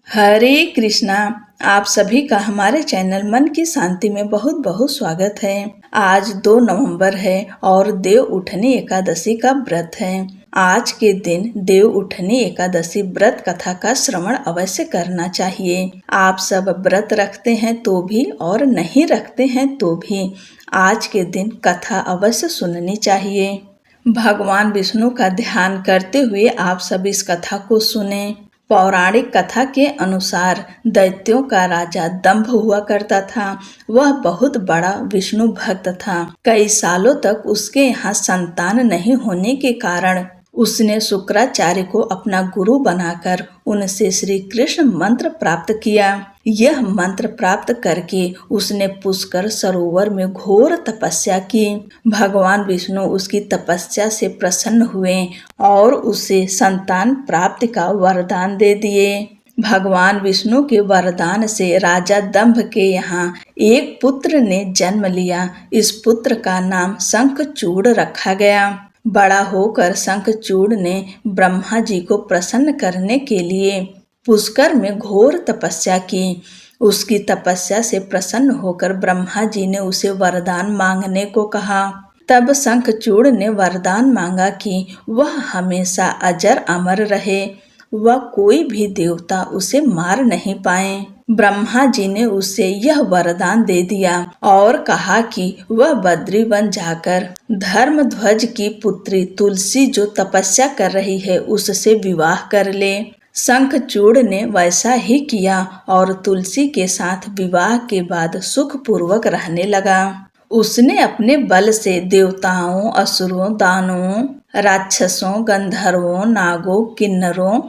हरे कृष्णा। आप सभी का हमारे चैनल मन की शांति में बहुत बहुत स्वागत है। आज 2 नवंबर है और देव उठनी एकादशी का व्रत है। आज के दिन देव उठनी एकादशी व्रत कथा का श्रवण अवश्य करना चाहिए। आप सब व्रत रखते हैं तो भी और नहीं रखते हैं तो भी आज के दिन कथा अवश्य सुननी चाहिए। भगवान विष्णु का ध्यान करते हुए आप सब इस कथा को सुने। पौराणिक कथा के अनुसार दैत्यों का राजा दंभ हुआ करता था। वह बहुत बड़ा विष्णु भक्त था। कई सालों तक उसके यहाँ संतान नहीं होने के कारण उसने शुक्राचार्य को अपना गुरु बनाकर उनसे श्री कृष्ण मंत्र प्राप्त किया। यह मंत्र प्राप्त करके उसने पुष्कर सरोवर में घोर तपस्या की। भगवान विष्णु उसकी तपस्या से प्रसन्न हुए और उसे संतान प्राप्ति का वरदान दे दिए। भगवान विष्णु के वरदान से राजा दंभ के यहाँ एक पुत्र ने जन्म लिया। इस पुत्र का नाम शंखचूड़ रखा गया। बड़ा होकर शंखचूड़ ने ब्रह्मा जी को प्रसन्न करने के लिए पुष्कर में घोर तपस्या की। उसकी तपस्या से प्रसन्न होकर ब्रह्मा जी ने उसे वरदान मांगने को कहा। तब शंखचूड़ ने वरदान मांगा कि वह हमेशा अजर अमर रहे, वह कोई भी देवता उसे मार नहीं पाए। ब्रह्मा जी ने उसे यह वरदान दे दिया और कहा कि वह बद्री वन जाकर धर्मध्वज की पुत्री तुलसी जो तपस्या कर रही है उससे विवाह कर ले। शंखचूड़ ने वैसा ही किया और तुलसी के साथ विवाह के बाद सुखपूर्वक रहने लगा। उसने अपने बल से देवताओं, असुरों, दानवों, राक्षसों, गंधर्वों, नागों, किन्नरों,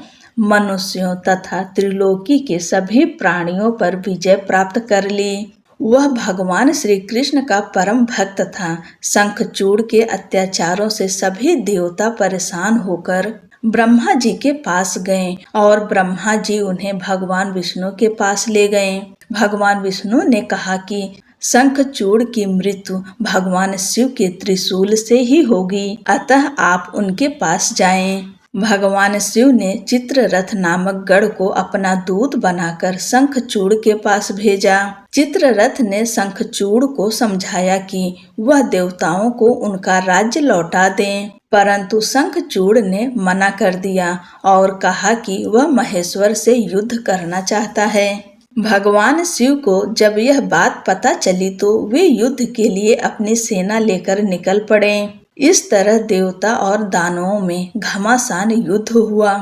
मनुष्यों तथा त्रिलोकी के सभी प्राणियों पर विजय प्राप्त कर ली। वह भगवान श्री कृष्ण का परम भक्त था। शंखचूड़ के अत्याचारों से सभी देवता परेशान होकर ब्रह्मा जी के पास गए और ब्रह्मा जी उन्हें भगवान विष्णु के पास ले गए। भगवान विष्णु ने कहा कि शंखचूड़ की मृत्यु भगवान शिव के त्रिशूल से ही होगी, अतः आप उनके पास जाएं। भगवान शिव ने चित्ररथ नामक गढ़ को अपना दूत बनाकर शंखचूड़ के पास भेजा। चित्ररथ ने शंखचूड़ को समझाया कि वह देवताओं को उनका राज्य लौटा दें, परंतु शंखचूड़ ने मना कर दिया और कहा कि वह महेश्वर से युद्ध करना चाहता है। भगवान शिव को जब यह बात पता चली तो वे युद्ध के लिए अपनी सेना लेकर निकल पड़े। इस तरह देवता और दानवों में घमासान युद्ध हुआ,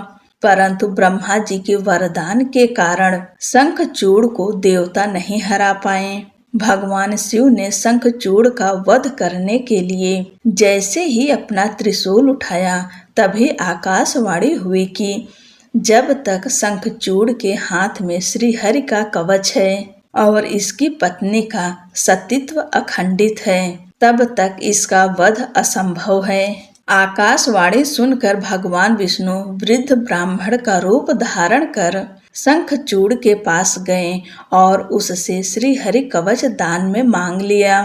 परंतु ब्रह्मा जी के वरदान के कारण शंखचूड़ को देवता नहीं हरा पाए। भगवान शिव ने शंखचूड़ का वध करने के लिए जैसे ही अपना त्रिशूल उठाया तभी आकाशवाणी हुई कि जब तक शंखचूड़ के हाथ में श्री हरि का कवच है और इसकी पत्नी का सतीत्व अखंडित है, तब तक इसका वध असंभव है। आकाशवाणी सुनकर भगवान विष्णु वृद्ध ब्राह्मण का रूप धारण कर शंखचूड़ के पास गए और उससे श्री हरि कवच दान में मांग लिया।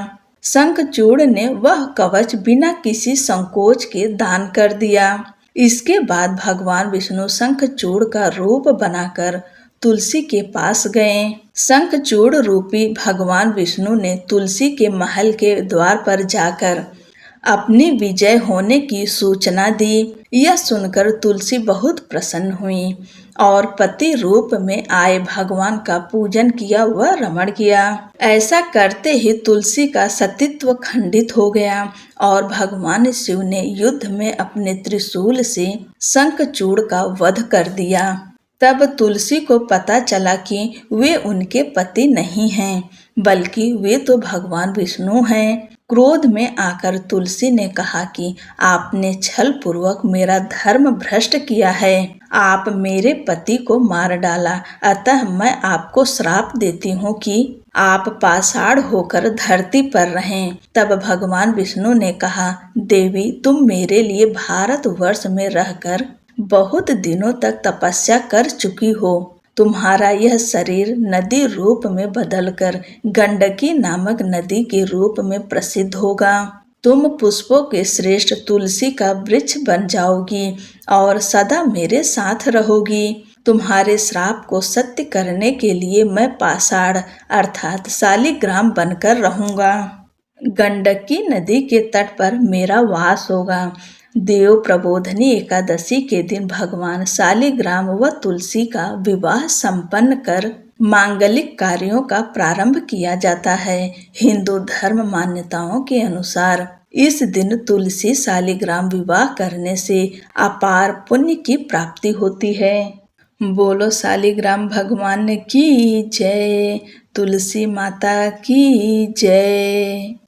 शंखचूड़ ने वह कवच बिना किसी संकोच के दान कर दिया। इसके बाद भगवान विष्णु शंखचूड़ का रूप बनाकर तुलसी के पास गए। शंखचूड़ रूपी भगवान विष्णु ने तुलसी के महल के द्वार पर जाकर अपनी विजय होने की सूचना दी। यह सुनकर तुलसी बहुत प्रसन्न हुई और पति रूप में आए भगवान का पूजन किया व रमण किया। ऐसा करते ही तुलसी का सतीत्व खंडित हो गया और भगवान शिव ने युद्ध में अपने त्रिशूल से शंखचूड़ का वध कर दिया। तब तुलसी को पता चला कि वे उनके पति नहीं हैं, बल्कि वे तो भगवान विष्णु हैं। क्रोध में आकर तुलसी ने कहा कि आपने छल पूर्वक मेरा धर्म भ्रष्ट किया है, आप मेरे पति को मार डाला, अतः मैं आपको श्राप देती हूँ कि आप पाषाण होकर धरती पर रहें। तब भगवान विष्णु ने कहा, देवी तुम मेरे लिए भारतवर्ष में रहकर बहुत दिनों तक तपस्या कर चुकी हो। तुम्हारा यह शरीर नदी रूप में बदलकर गंडकी नामक नदी के रूप में प्रसिद्ध होगा। तुम पुष्पों के श्रेष्ठ तुलसी का वृक्ष बन जाओगी और सदा मेरे साथ रहोगी। तुम्हारे श्राप को सत्य करने के लिए मैं पाषाण अर्थात शालिग्राम बनकर रहूंगा। गंडकी नदी के तट पर मेरा वास होगा। देव प्रबोधनी एकादशी के दिन भगवान शालिग्राम व तुलसी का विवाह संपन्न कर मांगलिक कार्यों का प्रारंभ किया जाता है। हिंदू धर्म मान्यताओं के अनुसार इस दिन तुलसी शालिग्राम विवाह करने से अपार पुण्य की प्राप्ति होती है। बोलो शालिग्राम भगवान की जय, तुलसी माता की जय।